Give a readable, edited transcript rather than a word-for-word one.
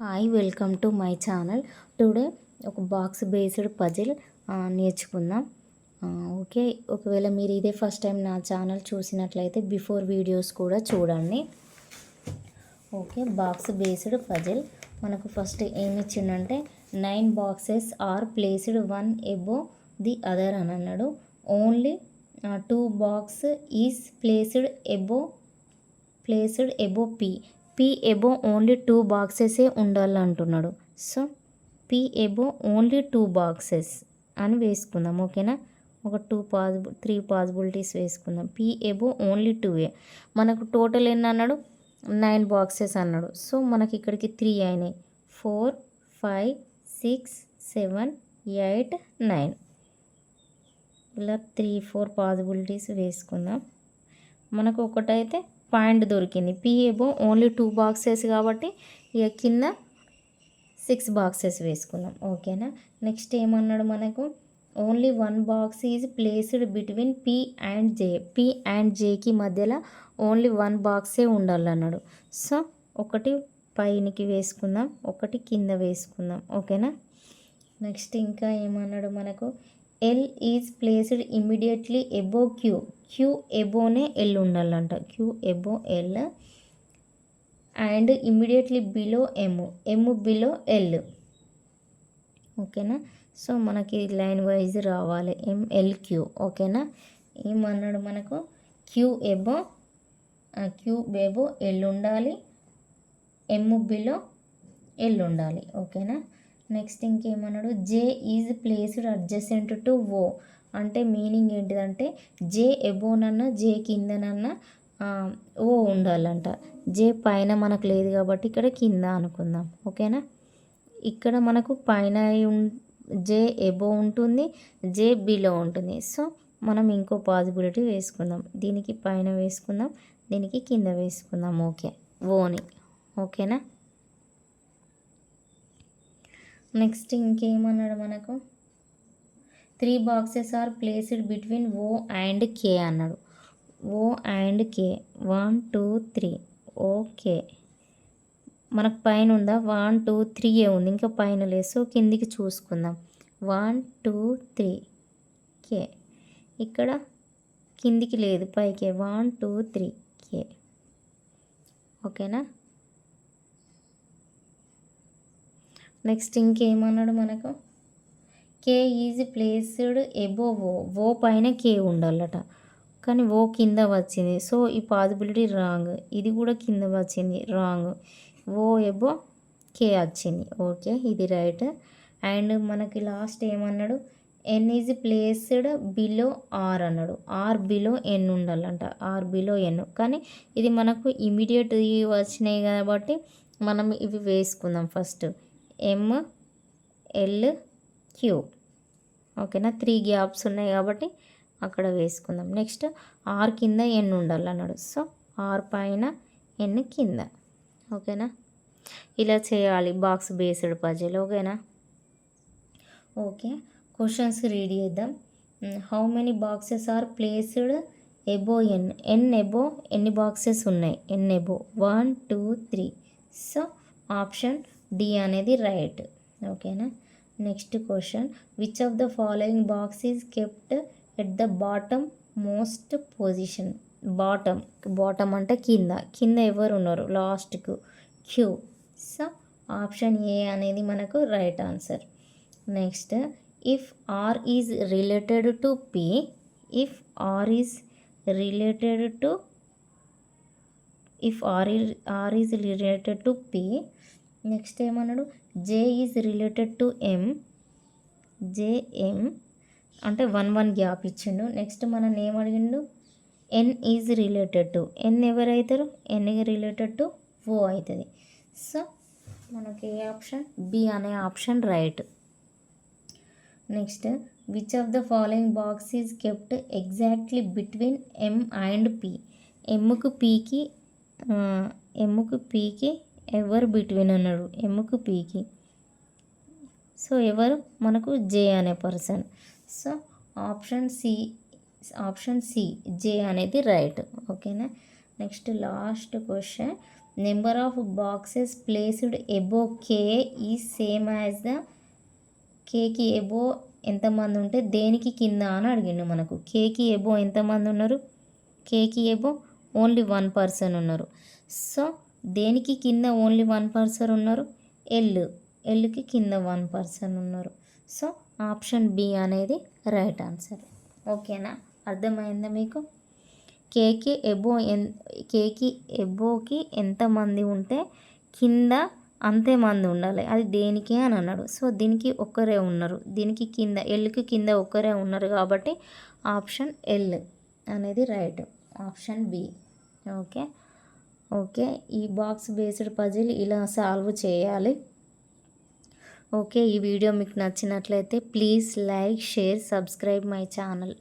Hi, welcome to my channel. Today ఒక box based puzzle నేర్చుకుందాం. Okay, ఒకవేళ మీరు ఇదే ఫస్ట్ టైం నా ఛానల్ చూసినట్లయితే బిఫోర్ వీడియోస్ కూడా చూడండి. ఓకే, బాక్స్ బేస్డ్ పజిల్ మనకు ఫస్ట్ ఏమి ఇచ్చిందంటే 9 boxes are placed one above the other అని అన్నాడు. Only 2 box is placed above P above only 2 బాక్సెసే ఉండాలంటున్నాడు. So P above only 2 boxes అని వేసుకుందాం. ఓకేనా, ఒక 3 పాసిబిలిటీస్ వేసుకుందాం. P above only 2ఏ. మనకు టోటల్ ఎన్ని అన్నాడు? 9 బాక్సెస్ అన్నాడు. సో మనకి ఇక్కడికి 3 అయినాయి. 4 5 6 7 8 9 ఇలా 3-4 పాసిబిలిటీస్ వేసుకుందాం. మనకు ఒకటైతే పాయింట్ దొరికింది. పీ ఎబో ఓన్లీ 2 బాక్సెస్ కాబట్టి ఇక కింద 6 బాక్సెస్ వేసుకుందాం. ఓకేనా, నెక్స్ట్ ఏమన్నాడు మనకు? Only 1 box is placed between P and J. P and జేకి మధ్యలో ఓన్లీ 1 బాక్సే ఉండాలన్నాడు. సో ఒకటి పైనకి వేసుకుందాం, ఒకటి కింద వేసుకుందాం. ఓకేనా, నెక్స్ట్ ఇంకా ఏమన్నాడు మనకు? L is placed immediately above Q. Q ఎబోనే ఎల్ ఉండాలంట. Q above L and immediately below M below L. ఓకేనా, సో మనకి లైన్ వైజ్ రావాలి ఎంఎల్క్యూ. ఓకేనా, ఏమన్నాడు మనకు? క్యూ ఎబో ఎల్ ఉండాలి, ఎమ్ బిలో ఎల్ ఉండాలి. ఓకేనా, నెక్స్ట్ ఇంకేమన్నాడు? J is placed adjacent to O. అంటే మీనింగ్ ఏంటిదంటే జే ఎబోనన్నా జే కిందనన్నా ఓ ఉండాలంట. జే పైన మనకు లేదు కాబట్టి ఇక్కడ కింద అనుకుందాం. ఓకేనా, ఇక్కడ మనకు పైన జే ఎబో ఉంటుంది, జే బిలో ఉంటుంది. సో మనం ఇంకో పాసిబిలిటీ వేసుకుందాం. దీనికి పైన వేసుకుందాం, దీనికి కింద వేసుకుందాం. ఓకే, ఓని. ఓకేనా, నెక్స్ట్ ఇంకేమన్నాడు మనకు? 3 boxes are placed between O and K అన్నాడు. O and K 1 2 3. ఓకే, మనకు పైన ఉందా? 1 2 3 ఉంది, ఇంకా పైన లేదు. సో కిందికి చూసుకుందాం. 1 2 3 కే. ఇక్కడ కిందికి లేదు, పైకే 1 2 3 కే. ఓకేనా, నెక్స్ట్ ఇంకేమన్నాడు మనకు? కే ఈజ్ ప్లేస్డ్ ఎబో ఓ. ఓ పైన కే ఉండాలట, కానీ ఓ కింద వచ్చింది. సో ఈ పాసిబిలిటీ రాంగ్. ఇది కూడా కింద వచ్చింది, రాంగ్. ఓ ఎబో కే వచ్చింది. ఓకే, ఇది రైట్. అండ్ మనకి లాస్ట్ ఏమన్నాడు? N is placed below R అన్నాడు. ఆర్ బిలో ఎన్ ఉండాలంట. ఆర్ బిలో ఎన్, కానీ ఇది మనకు ఇమీడియట్ వచ్చినాయి కాబట్టి మనం ఇవి వేసుకుందాం. First M L Q. ఓకేనా, 3 గ్యాప్స్ ఉన్నాయి కాబట్టి అక్కడ వేసుకుందాం. నెక్స్ట్ ఆర్ కింద ఎన్ ఉండాలన్నాడు. సో ఆర్ పైన ఎన్ కింద. ఓకేనా, ఇలా చేయాలి బాక్స్ బేస్డ్ పజిల్. ఓకేనా, ఓకే, క్వశ్చన్స్ రీడ్ చేద్దాం. How many boxes are placed above N. N above ఎన్ని బాక్సెస్ ఉన్నాయి? N above 1 2 3. So option D అనేది రైట్. ఓకేనా, next question. Which of the following box is kept at the bottom most position. Bottom అంటే కింద ఎవరు ఉన్నారు? లాస్ట్కు queue. So option A అనేది మనకు right answer. Next, if R is related to P. If R is related to P. Next ఏమన్నాడు? J is related to M. J M అంటే 1 gap ఇచ్చిండు. నెక్స్ట్ మనం ఏం అడిగిండు? N is related to. N ఎవరు అవుతారు? ఎన్ రిలేటెడ్ టు ఓ అవుతుంది. So మనకి ఏ ఆప్షన్? బి అనే option right. Next, which of the following box is kept exactly between M and P. ఎమ్కు పీకి ఎవరు బిట్వీన్ అన్నాడు? ఎమ్కు పీకి. సో ఎవరు? మనకు జే అనే person. So option C J అనేది రైట్. ఓకేనా, next last question. Number of boxes placed above K is same as the కేకి ఎబో ఎంతమంది ఉంటే దేనికి కింద అని అడిగిండు మనకు. కేకి ఎబో ఎంతమంది ఉన్నారు, కేకి ఎబో ఓన్లీ 1 పర్సన్ ఉన్నారు. సో దేనికి కింద ఓన్లీ 1 పర్సన్ ఉన్నారు, ఎల్కి కింద 1 పర్సన్ ఉన్నారు. సో ఆప్షన్ బి అనేది రైట్ ఆన్సర్. ఓకేనా, అర్థమైందా మీకు? కేకి ఎబోకి ఎంతమంది ఉంటే కింద అంతే మంది ఉండాలి, అది దేనికి అని అన్నాడు. సో దీనికి ఒక్కరే ఉన్నారు, దీనికి కింద ఎల్కి కింద ఒక్కరే ఉన్నారు కాబట్టి ఆప్షన్ ఎల్ అనేది రైట్, ఆప్షన్ బి. ఓకే, ఈ బాక్స్ బేస్డ్ పజిల్ ఇలా సాల్వ్ చేయాలి. ఓకే, ఈ వీడియో మీకు నచ్చినట్లయితే please like, share, subscribe my channel.